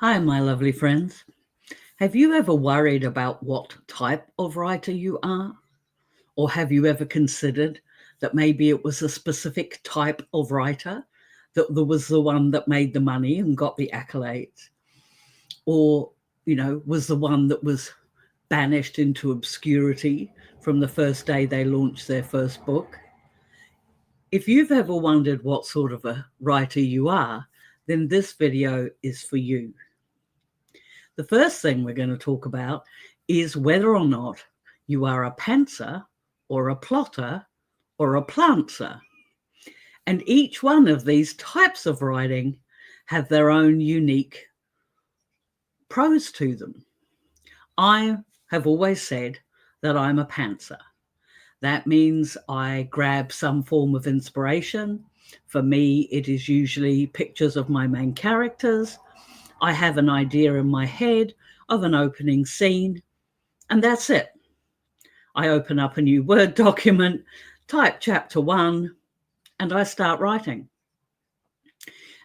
Hi, my lovely friends. Have you ever worried about what type of writer you are? Or have you ever considered that maybe it was a specific type of writer, that there was the one that made the money and got the accolades? Or, was the one that was banished into obscurity from the first day they launched their first book? If you've ever wondered what sort of a writer you are, then this video is for you. The first thing we're going to talk about is whether or not you are a pantser or a plotter or a plantser. And each one of these types of writing have their own unique pros to them. I have always said that I'm a pantser. That means I grab some form of inspiration. For me, it is usually pictures of my main characters. I have an idea in my head of an opening scene, and that's it. I open up a new Word document, type chapter 1, and I start writing.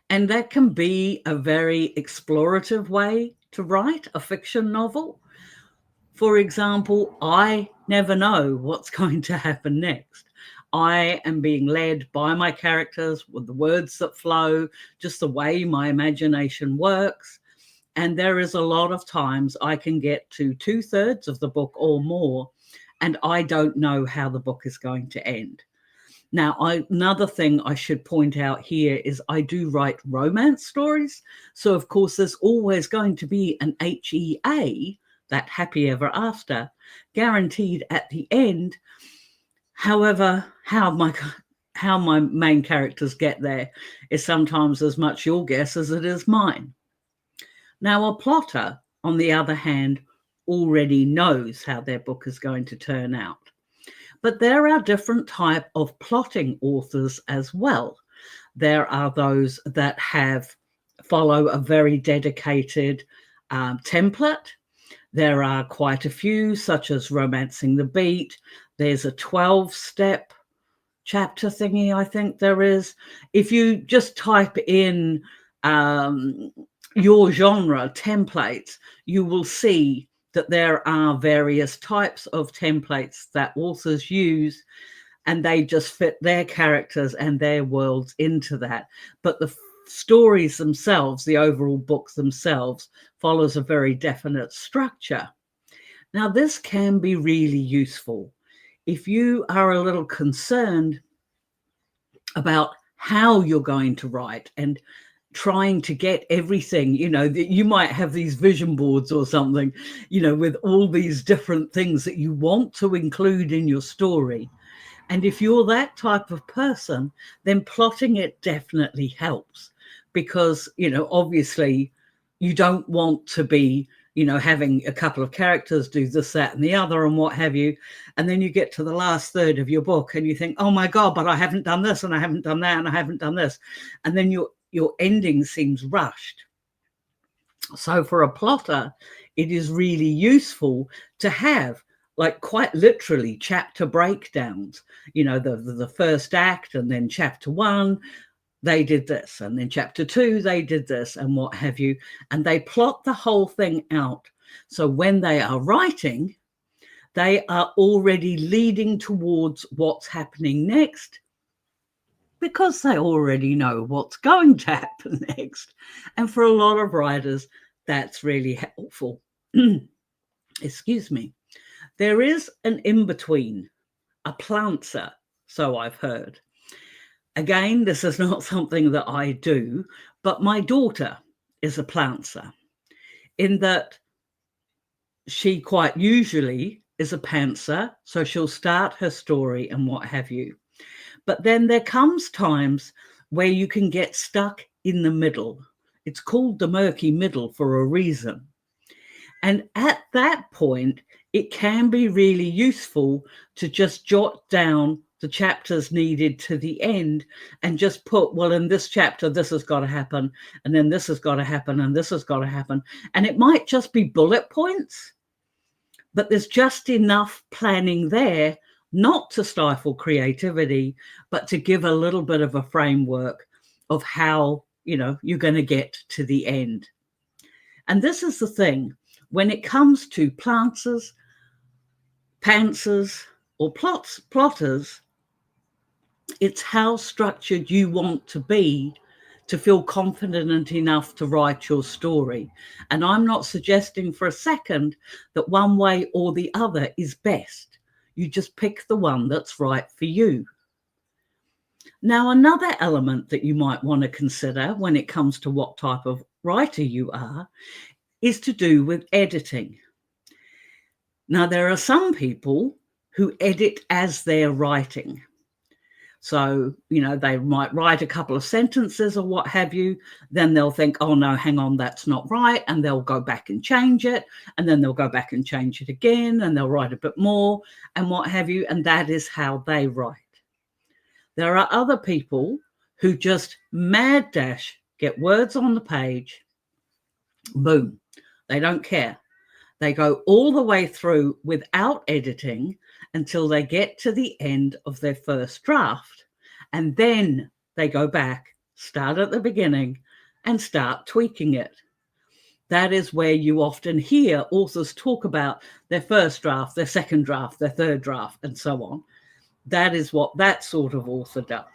And that can be a very explorative way to write a fiction novel. For example, I never know what's going to happen next. I am being led by my characters with the words that flow, just the way my imagination works. And there is a lot of times I can get to 2/3 of the book or more, and I don't know how the book is going to end. Now, another thing I should point out here is I do write romance stories. So, of course, there's always going to be an HEA, that happy ever after, guaranteed at the end. However, how my main characters get there is sometimes as much your guess as it is mine. Now, a plotter, on the other hand, already knows how their book is going to turn out. But there are different type of plotting authors as well. There are those that follow a very dedicated template. There are quite a few, such as Romancing the Beat. There's a 12-step chapter thingy, I think there is. If you just type in your genre templates, you will see that there are various types of templates that authors use, and they just fit their characters and their worlds into that. But the stories themselves, the overall books themselves, follows a very definite structure. Now, this can be really useful if you are a little concerned about how you're going to write and trying to get everything, that you might have these vision boards or something, with all these different things that you want to include in your story. And if you're that type of person, then plotting it definitely helps, because, obviously you don't want to be, having a couple of characters do this, that, and the other, and what have you. And then you get to the last third of your book and you think, oh my God, but I haven't done this, and I haven't done that, and I haven't done this. And then your ending seems rushed. So for a plotter, it is really useful to have, like, quite literally chapter breakdowns, the first act, and then chapter 1, they did this, and then chapter 2, they did this, and what have you. And they plot the whole thing out. So when they are writing, they are already leading towards what's happening next, because they already know what's going to happen next. And for a lot of writers, that's really helpful. Excuse me. There is an in-between, a plantser, so I've heard. Again, this is not something that I do, but my daughter is a plantser, in that she quite usually is a pantser, so she'll start her story and what have you. But then there comes times where you can get stuck in the middle. It's called the murky middle for a reason. And at that point, it can be really useful to just jot down the chapters needed to the end and just put, well, in this chapter, this has got to happen, and then this has got to happen, and this has got to happen. And it might just be bullet points, but there's just enough planning there not to stifle creativity, but to give a little bit of a framework of how, you're going to get to the end. And this is the thing, when it comes to planters, pantsers, or plotters, it's how structured you want to be to feel confident enough to write your story. And I'm not suggesting for a second that one way or the other is best. You just pick the one that's right for you. Now, another element that you might want to consider when it comes to what type of writer you are is to do with editing. Now, there are some people who edit as they're writing. So, they might write a couple of sentences or what have you. Then they'll think, oh, no, hang on, that's not right. And they'll go back and change it. And then they'll go back and change it again. And they'll write a bit more and what have you. And that is how they write. There are other people who just mad dash, get words on the page, boom, they don't care. They go all the way through without editing until they get to the end of their first draft. And then they go back, start at the beginning, and start tweaking it. That is where you often hear authors talk about their first draft, their second draft, their third draft, and so on. That is what that sort of author does.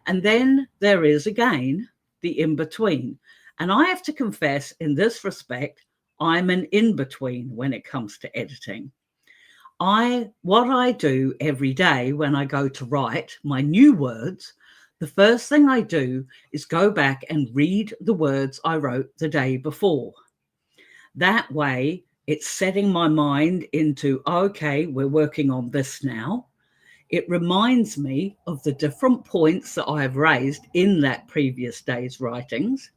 And then there is, again, the in-between. And I have to confess, in this respect, I'm an in-between when it comes to editing. What I do every day when I go to write my new words, the first thing I do is go back and read the words I wrote the day before. That way, it's setting my mind into, okay, we're working on this now. It reminds me of the different points that I have raised in that previous day's writings,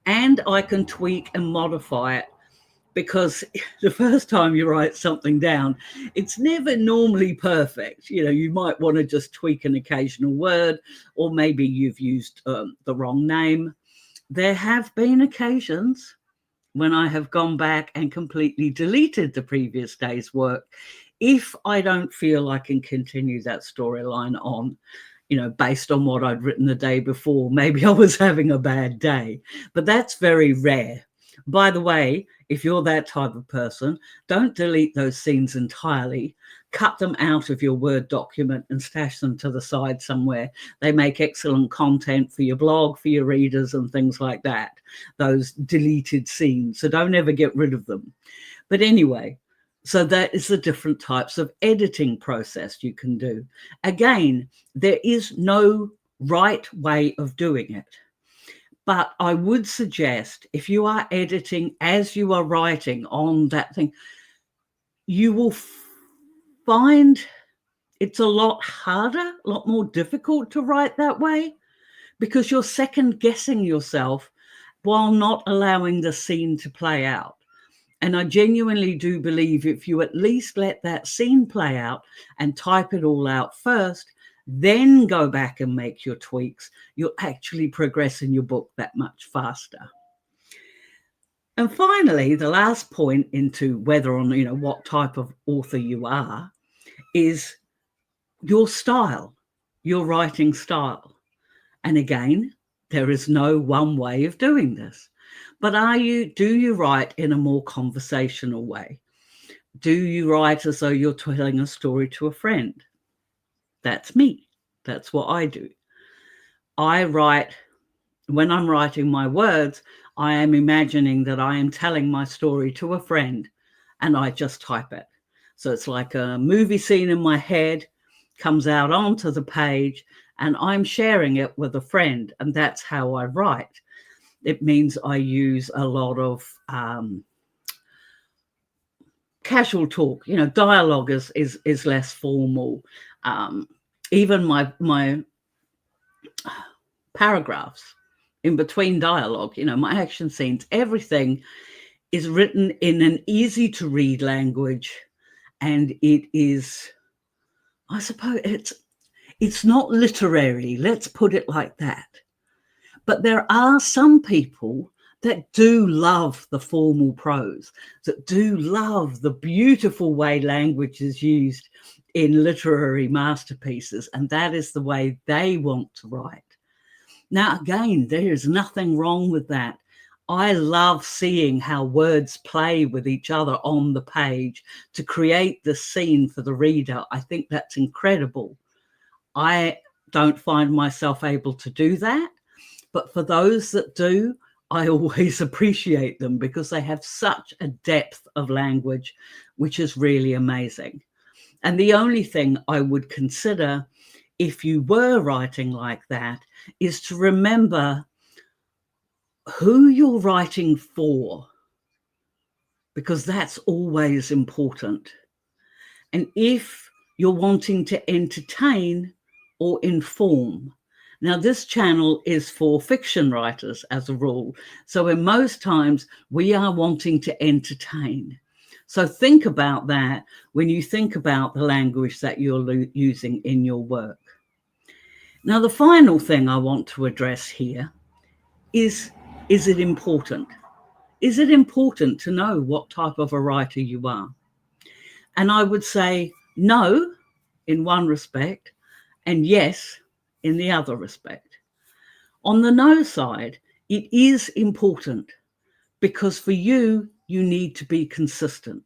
and I can tweak and modify it. Because the first time you write something down, it's never normally perfect. You might want to just tweak an occasional word, or maybe you've used the wrong name. There have been occasions when I have gone back and completely deleted the previous day's work if I don't feel I can continue that storyline on, based on what I'd written the day before. Maybe I was having a bad day, but that's very rare. By the way, if you're that type of person, don't delete those scenes entirely. Cut them out of your Word document and stash them to the side somewhere. They make excellent content for your blog, for your readers and things like that, those deleted scenes. So don't ever get rid of them. But anyway, so that is the different types of editing process you can do. Again, there is no right way of doing it. But I would suggest, if you are editing as you are writing on that thing, you will find it's a lot harder, a lot more difficult to write that way, because you're second guessing yourself while not allowing the scene to play out. And I genuinely do believe if you at least let that scene play out and type it all out first, then go back and make your tweaks, you'll actually progress in your book that much faster. And finally, the last point into whether or not, what type of author you are, is your style, your writing style. And again, there is no one way of doing this. But do you write in a more conversational way? Do you write as though you're telling a story to a friend? That's me. That's what I do. I write, when I'm writing my words, I am imagining that I am telling my story to a friend, and I just type it. So it's like a movie scene in my head comes out onto the page, and I'm sharing it with a friend, and that's how I write. It means I use a lot of casual talk. Dialogue is less formal. Even my paragraphs in between dialogue, my action scenes, everything is written in an easy to read language. And it is, I suppose, it's not literary, let's put it like that. But there are some people that do love the formal prose, that do love the beautiful way language is used in literary masterpieces, and that is the way they want to write. Now, again, there is nothing wrong with that. I love seeing how words play with each other on the page to create the scene for the reader. I think that's incredible. I don't find myself able to do that, but for those that do, I always appreciate them because they have such a depth of language, which is really amazing. And the only thing I would consider if you were writing like that is to remember who you're writing for, because that's always important. And if you're wanting to entertain or inform. Now, this channel is for fiction writers as a rule. So in most times we are wanting to entertain. So think about that when you think about the language that you're using in your work. Now, the final thing I want to address here is it important? Is it important to know what type of a writer you are? And I would say no in one respect and yes in the other respect. On the no side, it is important because for you, you need to be consistent.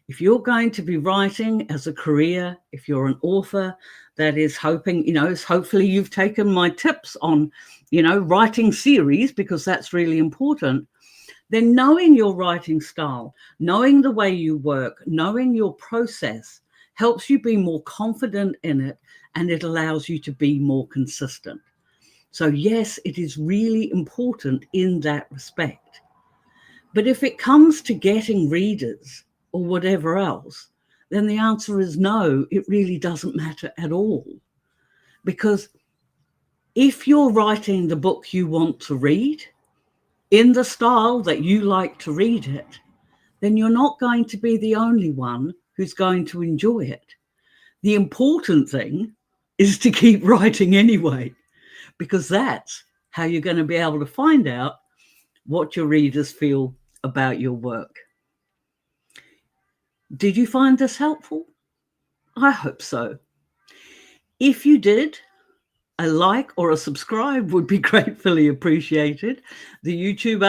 If you're going to be writing as a career, if you're an author that is hoping, hopefully you've taken my tips on, writing series, because that's really important, then knowing your writing style, knowing the way you work, knowing your process helps you be more confident in it, and it allows you to be more consistent. So yes, it is really important in that respect. But if it comes to getting readers or whatever else, then the answer is no, it really doesn't matter at all. Because if you're writing the book you want to read in the style that you like to read it, then you're not going to be the only one who's going to enjoy it. The important thing is to keep writing anyway, because that's how you're going to be able to find out what your readers feel about your work. Did you find this helpful? I hope so. If you did, a like or a subscribe would be gratefully appreciated. The YouTube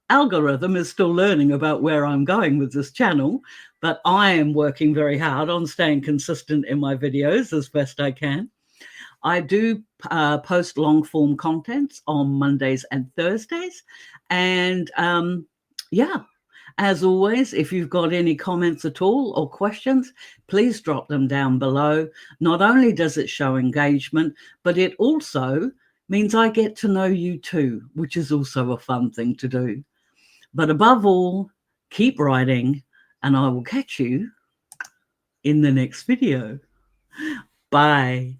algorithm is still learning about where I'm going with this channel, but I am working very hard on staying consistent in my videos as best I can. I do post long form contents on Mondays and Thursdays. And as always, if you've got any comments at all or questions, please drop them down below. Not only does it show engagement, but it also means I get to know you too, which is also a fun thing to do. But above all, keep writing, and I will catch you in the next video. Bye.